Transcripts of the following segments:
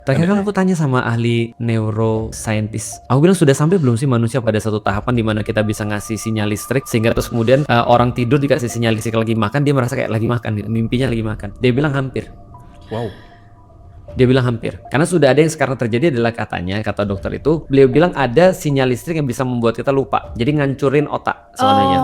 Terakhir kan aku tanya sama ahli neuroscientist, aku bilang sudah sampai belum sih manusia pada satu tahapan di mana kita bisa ngasih sinyal listrik sehingga terus kemudian orang tidur dikasih sinyal listrik lagi makan, dia merasa kayak lagi makan gitu, mimpinya lagi makan. Dia bilang hampir. Wow. Dia bilang hampir. Karena sudah ada yang sekarang terjadi adalah katanya, kata dokter itu, beliau bilang ada sinyal listrik yang bisa membuat kita lupa. Jadi ngancurin otak sebenarnya.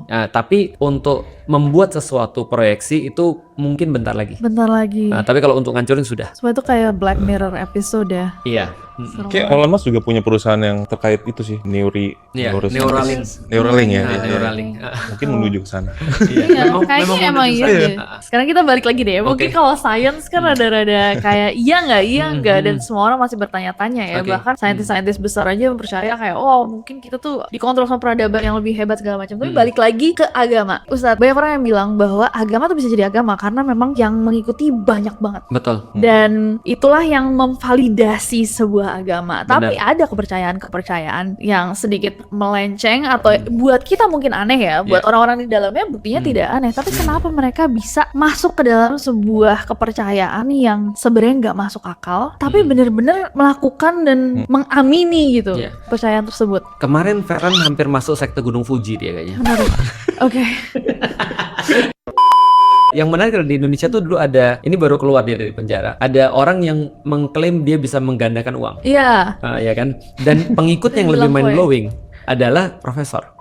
Nah, tapi untuk membuat sesuatu proyeksi itu mungkin bentar lagi. Nah, tapi kalau untuk ngancurin sudah. Semua itu kayak Black Mirror episode ya. Iya. Kayak Elon Musk juga punya perusahaan yang terkait itu sih, Iya, Neuralink. Neuralink ya. Nah, Iya. Neuralink. Mungkin menuju ke sana. Iya, kayaknya emang iya deh. Sekarang kita balik lagi deh. Mungkin kalau science kan rada-rada kayak iya nggak dan semua orang masih bertanya-tanya ya. Oke. Bahkan saintis-saintis besar aja percaya kayak oh mungkin kita tuh dikontrol sama peradaban yang lebih hebat segala macam. Tapi balik lagi ke agama. Ustadz, banyak orang yang bilang bahwa agama tuh bisa jadi agama karena memang yang mengikuti banyak banget. Betul. Dan itulah yang memvalidasi sebuah agama. Benar. Tapi ada kepercayaan yang sedikit melenceng atau buat kita mungkin aneh ya, buat orang-orang di dalamnya buktinya tidak aneh. Tapi kenapa mereka bisa masuk ke dalam sebuah kepercayaan yang sebenarnya nggak masuk akal, tapi benar-benar melakukan dan mengamini gitu kepercayaan tersebut. Kemarin Ferran hampir masuk sekte Gunung Fuji dia kayaknya. Menarik. Oke. Yang menarik di Indonesia tuh dulu ada, ini baru keluar dia dari penjara. Ada orang yang mengklaim dia bisa menggandakan uang. Iya. Ya kan? Dan pengikut yang lebih mind blowing adalah profesor.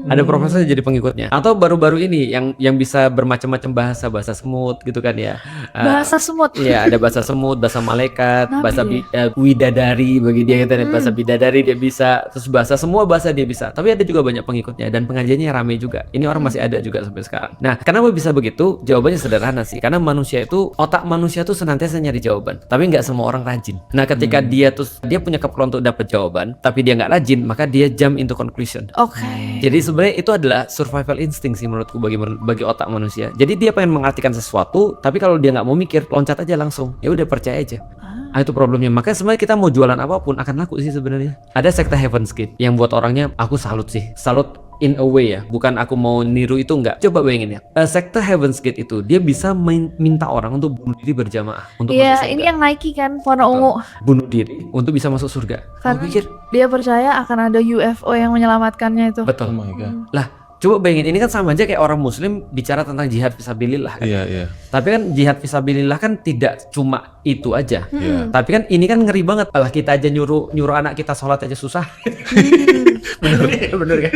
Ada profesor yang jadi pengikutnya. Atau baru-baru ini yang bisa bermacam-macam bahasa semut gitu kan ya. Bahasa semut. Iya, ada bahasa semut, bahasa malaikat, Nabi bahasa ya? widadari bagi dia gitu, bahasa bidadari dia bisa, terus semua bahasa dia bisa. Tapi ada juga banyak pengikutnya dan pengajiannya ramai juga. Ini orang masih ada juga sampai sekarang. Nah, kenapa bisa begitu? Jawabannya sederhana sih. Karena manusia itu, otak manusia tuh senantiasa nyari jawaban. Tapi nggak semua orang rajin. Nah, ketika dia punya keperluan untuk dapat jawaban, tapi dia nggak rajin, maka dia jump into conclusion. Oke. Jadi sebenarnya itu adalah survival instinct sih menurutku bagi otak manusia. Jadi dia pengen mengartikan sesuatu, tapi kalau dia nggak mau mikir, loncat aja langsung. Ya udah percaya aja. Itu problemnya. Makanya sebenarnya kita mau jualan apapun akan laku sih sebenarnya. Ada sekte Heaven's Gate yang buat orangnya aku salut sih. Salut in a way ya. Bukan aku mau niru itu, enggak. Coba bayangin ya. Sekte Heaven's Gate itu dia bisa minta orang untuk bunuh diri berjamaah untuk masuk Iya, surga. ini yang Nike kan warna ungu. Bunuh diri untuk bisa masuk surga. Karena Aku pikir dia percaya akan ada UFO yang menyelamatkannya itu. betul. Oh my god. Lah, coba bayangin ini kan sama aja kayak orang muslim bicara tentang jihad fisabilillah kan. Iya. Tapi kan jihad fisabilillah kan tidak cuma itu aja. Iya. Tapi kan ini kan ngeri banget. Alah kita aja nyuruh anak kita sholat aja susah. Bener kan?